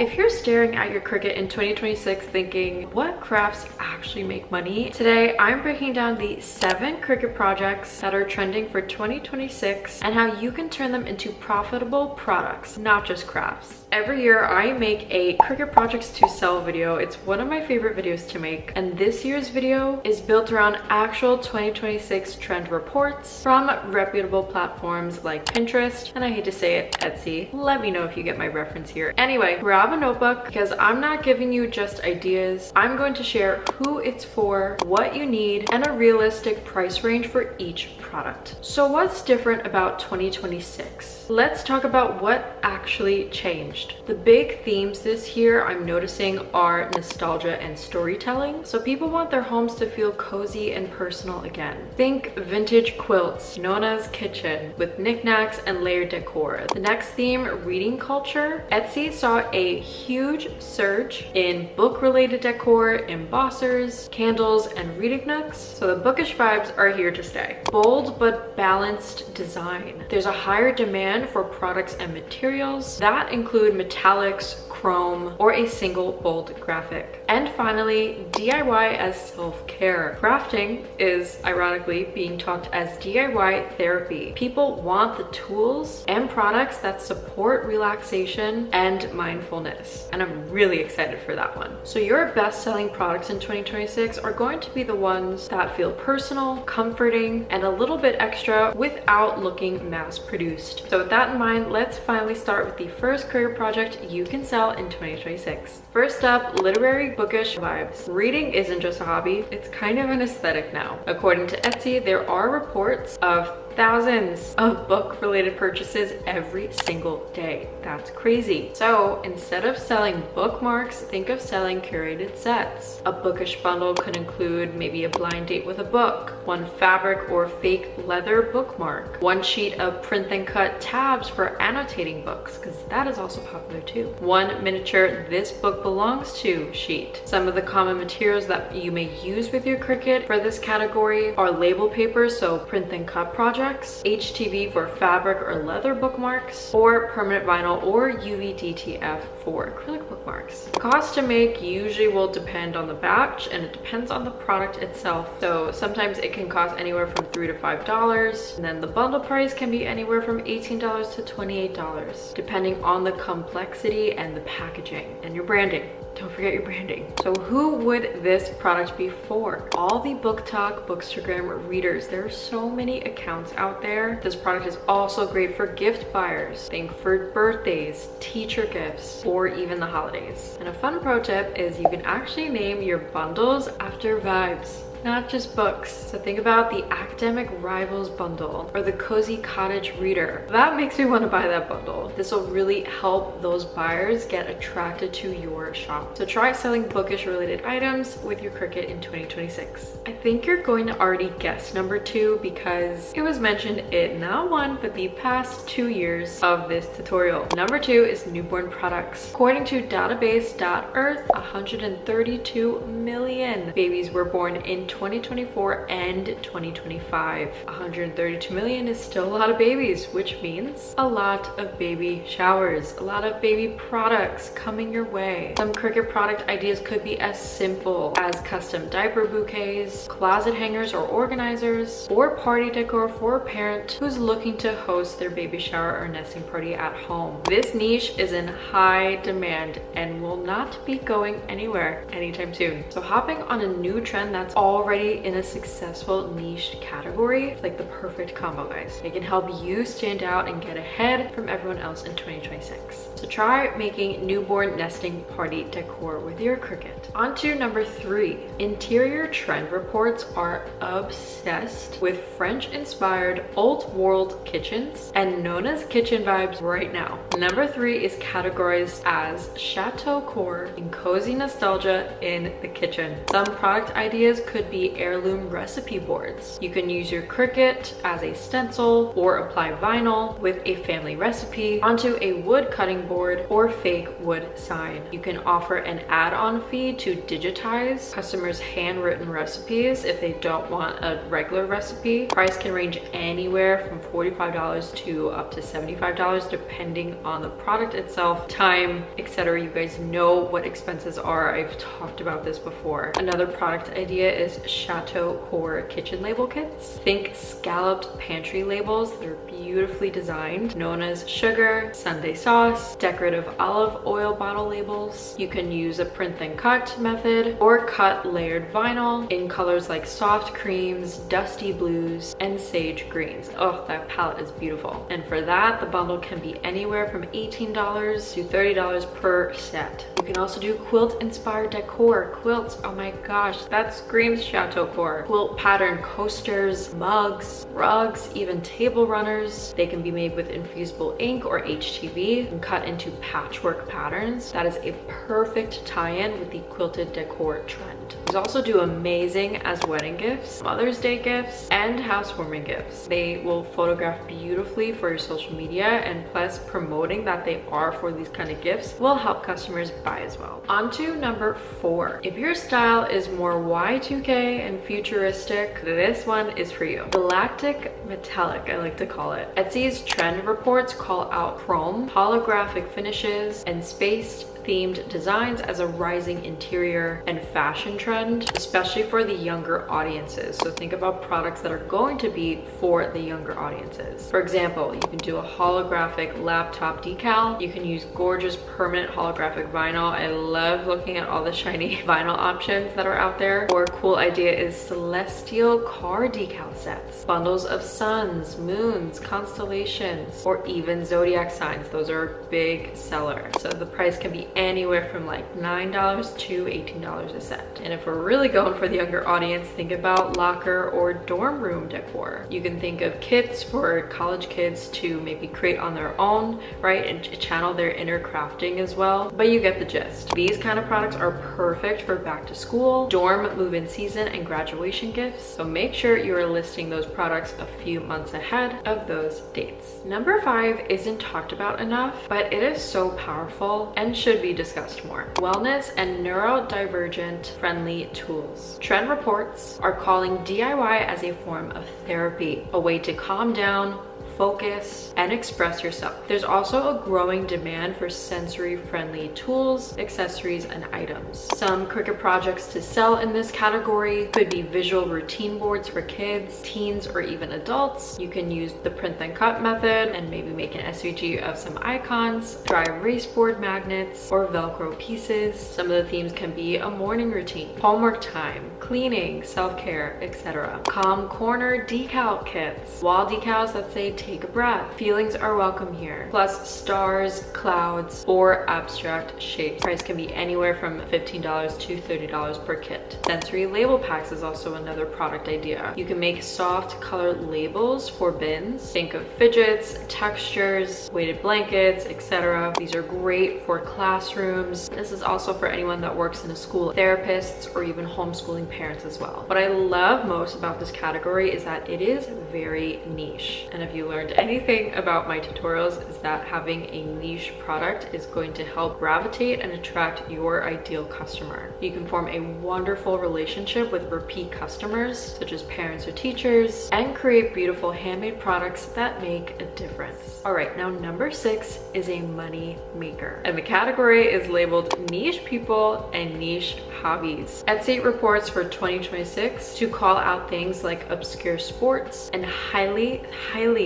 If you're staring at your Cricut in 2026 thinking, what crafts actually make money? Today, I'm breaking down the 7 Cricut projects that are trending for 2026 and how you can turn them into profitable products, not just crafts. Every year, I make a Cricut Projects to sell video. It's one of my favorite videos to make. And this year's video is built around actual 2026 trend reports from reputable platforms like Pinterest, and I hate to say it, Etsy. Let me know if you get my reference here. Anyway, grab a notebook because I'm not giving you just ideas. I'm going to share who it's for, what you need, and a realistic price range for each product. So what's different about 2026? Let's talk about what actually changed. The big themes this year I'm noticing are nostalgia and storytelling. So people want their homes to feel cozy and personal again. Think vintage quilts, Nona's kitchen, with knickknacks and layered decor. The next theme, reading culture. Etsy saw a huge surge in book-related decor, embossers, candles, and reading nooks. So the bookish vibes are here to stay. Bold but balanced design. There's a higher demand for products and materials that include metallics, chrome, or a single bold graphic. And finally, DIY as self-care. Crafting is ironically being talked as DIY therapy. People want the tools and products that support relaxation and mindfulness. And I'm really excited for that one. So your best-selling products in 2026 are going to be the ones that feel personal, comforting, and a little bit extra without looking mass-produced. So with that in mind, let's finally start with the first Cricut project you can sell in 2026. First up, literary bookish vibes. Reading isn't just a hobby, it's kind of an aesthetic now. According to Etsy, there are reports of thousands of book-related purchases every single day. That's crazy. So instead of selling bookmarks, think of selling curated sets. A bookish bundle could include maybe a blind date with a book, one fabric or fake leather bookmark, one sheet of print and cut tabs for annotating books, because that is also popular too, one miniature "this book belongs to" sheet. Some of the common materials that you may use with your Cricut for this category are label paper, so print and cut projects, HTV for fabric or leather bookmarks, or permanent vinyl or UV DTF for acrylic bookmarks. The cost to make usually will depend on the batch, and it depends on the product itself. So sometimes it can cost anywhere from $3 to $5, and then the bundle price can be anywhere from $18 to $28, depending on the complexity and the packaging and your branding. Don't forget your branding. So who would this product be for? All the Book Talk, Bookstagram readers. There are so many accounts out there. This product is also great for gift buyers. Think for birthdays, teacher gifts, or even the holidays. And a fun pro tip is you can actually name your bundles after vibes, not just books. So think about the Academic Rivals bundle or the Cozy Cottage Reader. That makes me want to buy that bundle. This will really help those buyers get attracted to your shop. So try selling bookish related items with your Cricut in 2026. I think you're going to already guess number 2 because it was mentioned in not one, but the past 2 years of this tutorial. Number 2 is newborn products. According to database.earth, 132 million babies were born in 2024 and 2025. 132 million is still a lot of babies, which means a lot of baby showers, a lot of baby products coming your way. Some Cricut product ideas could be as simple as custom diaper bouquets, closet hangers or organizers, or party decor for a parent who's looking to host their baby shower or nesting party at home. This niche is in high demand and will not be going anywhere anytime soon. So hopping on a new trend that's already in a successful niche category, it's like the perfect combo, guys. It can help you stand out and get ahead from everyone else in 2026. So try making newborn nesting party decor with your Cricut. On to number 3. Interior trend reports are obsessed with French-inspired old world kitchens and Nona's kitchen vibes right now. Number 3 is categorized as chateau core and cozy nostalgia in the kitchen. Some product ideas could be heirloom recipe boards. You can use your Cricut as a stencil or apply vinyl with a family recipe onto a wood cutting board or fake wood sign. You can offer an add-on fee to digitize customers' handwritten recipes if they don't want a regular recipe. Price can range anywhere from $45 to up to $75 depending on the product itself, time, etc. You guys know what expenses are. I've talked about this before. Another product idea is Chateau Core kitchen label kits. Think scalloped pantry labels. They're beautifully designed, known as sugar, Sunday sauce, decorative olive oil bottle labels. You can use a print then cut method or cut layered vinyl in colors like soft creams, dusty blues, and sage greens. Oh, that palette is beautiful. And for that, the bundle can be anywhere from $18 to $30 per set. You can also do quilt inspired decor. Quilts, oh my gosh, that screams Chateau Core. Quilt pattern coasters, mugs, rugs, even table runners. They can be made with infusible ink or HTV and cut into patchwork patterns. That is a perfect tie-in with the quilted decor trend. These also do amazing as wedding gifts, Mother's Day gifts, and housewarming gifts. They will photograph beautifully for your social media, and plus promoting that they are for these kind of gifts will help customers buy as well. On to number 4. If your style is more Y2K and futuristic, this one is for you. Galactic metallic, I like to call it. Etsy's trend reports call out chrome, holographic finishes, and spaced themed designs as a rising interior and fashion trend, especially for the younger audiences. So think about products that are going to be for the younger audiences. For example, you can do a holographic laptop decal. You can use gorgeous permanent holographic vinyl. I love looking at all the shiny vinyl options that are out there. Or a cool idea is celestial car decal sets, bundles of suns, moons, constellations, or even zodiac signs. Those are a big seller. So the price can be anywhere from like $9 to $18 a set. And if we're really going for the younger audience, think about locker or dorm room decor. You can think of kits for college kids to maybe create on their own, right? And channel their inner crafting as well. But you get the gist. These kind of products are perfect for back to school, dorm move-in season, and graduation gifts. So make sure you are listing those products a few months ahead of those dates. Number 5 isn't talked about enough, but it is so powerful and should be discussed more. Wellness and neurodivergent friendly tools. Trend reports are calling DIY as a form of therapy, a way to calm down, focus, and express yourself. There's also a growing demand for sensory-friendly tools, accessories, and items. Some Cricut projects to sell in this category could be visual routine boards for kids, teens, or even adults. You can use the print then cut method and maybe make an SVG of some icons, dry erase board magnets, or Velcro pieces. Some of the themes can be a morning routine, homework time, cleaning, self-care, etc. Calm corner decal kits, wall decals that say take a breath. Feelings are welcome here. Plus stars, clouds, or abstract shapes. Price can be anywhere from $15 to $30 per kit. Sensory label packs is also another product idea. You can make soft color labels for bins. Think of fidgets, textures, weighted blankets, etc. These are great for classrooms. This is also for anyone that works in a school, therapists, or even homeschooling parents as well. What I love most about this category is that it is very niche. And if you learned anything about my tutorials, is that having a niche product is going to help gravitate and attract your ideal customer. You can form a wonderful relationship with repeat customers, such as parents or teachers, and create beautiful handmade products that make a difference. All right, now number 6 is a money maker. And the category is labeled niche people and niche hobbies. Etsy reports for 2026 to call out things like obscure sports and highly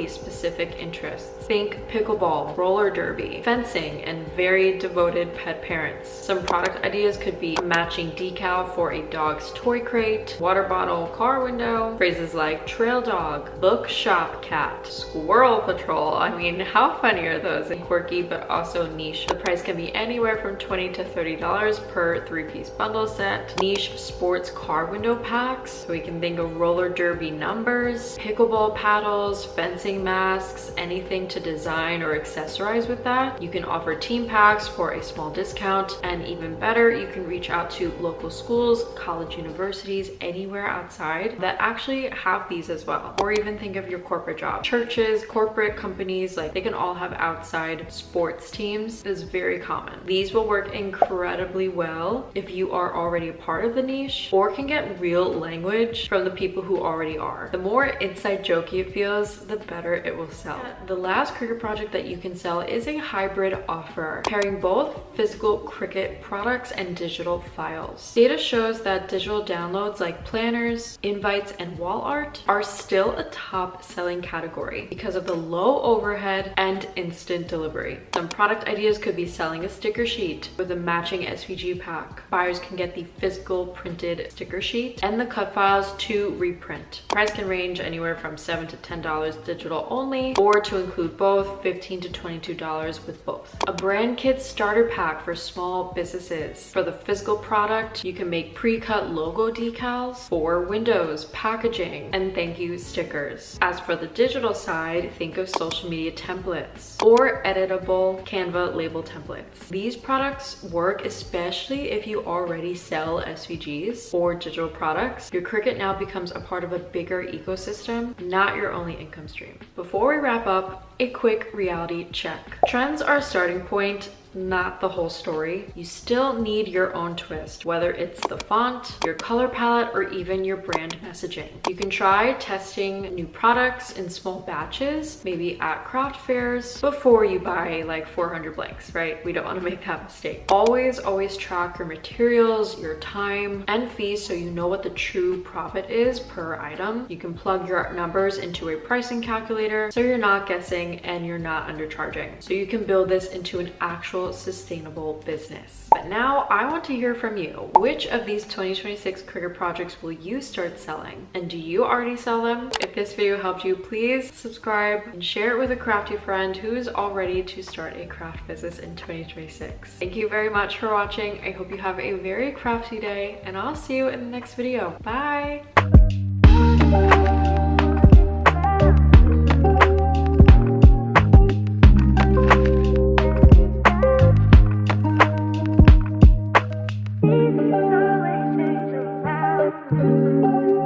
specific interests. Think pickleball, roller derby, fencing, and very devoted pet parents. Some product ideas could be a matching decal for a dog's toy crate, water bottle, car window, phrases like trail dog, bookshop cat, squirrel patrol. I mean, how funny are those? And quirky, but also niche. The price can be anywhere from $20 to $30 per 3-piece bundle set. Niche sports car window packs. So we can think of roller derby numbers, pickleball paddles, fencing masks, anything to design or accessorize with that. You can offer team packs for a small discount, and even better, you can reach out to local schools, college, universities, anywhere outside that actually have these as well. Or even think of your corporate job. Churches, corporate companies, like they can all have outside sports teams. It is very common. These will work incredibly well if you are already a part of the niche or can get real language from the people who already are. The more inside jokey it feels, the better it will sell. The last Cricut project that you can sell is a hybrid offer, pairing both physical Cricut products and digital files. Data shows that digital downloads like planners, invites, and wall art are still a top selling category because of the low overhead and instant delivery. Some product ideas could be selling a sticker sheet with a matching SVG pack. Buyers can get the physical printed sticker sheet and the cut files to reprint. Price can range anywhere from $7 to $10 digital only, or to include both, $15 to $22 with both. A brand kit starter pack for small businesses. For the physical product, you can make pre-cut logo decals for windows, packaging, and thank you stickers. As for the digital side, think of social media templates or editable Canva label templates. These products work especially if you already sell SVGs or digital products. Your Cricut now becomes a part of a bigger ecosystem, not your only income stream. Before we wrap up, a quick reality check. Trends are a starting point, not the whole story. You still need your own twist, whether it's the font, your color palette, or even your brand messaging. You can try testing new products in small batches, maybe at craft fairs, before you buy like 400 blanks, right? We don't want to make that mistake. Always track your materials, your time, and fees so you know what the true profit is per item. You can plug your numbers into a pricing calculator so you're not guessing and you're not undercharging. So you can build this into an actual sustainable business. But now I want to hear from you. Which of these 2026 Cricut projects will you start selling? And do you already sell them? If this video helped you, please subscribe and share it with a crafty friend who is all ready to start a craft business in 2026. Thank you very much for watching. I hope you have a very crafty day, and I'll see you in the next video. Bye! Always takes a while.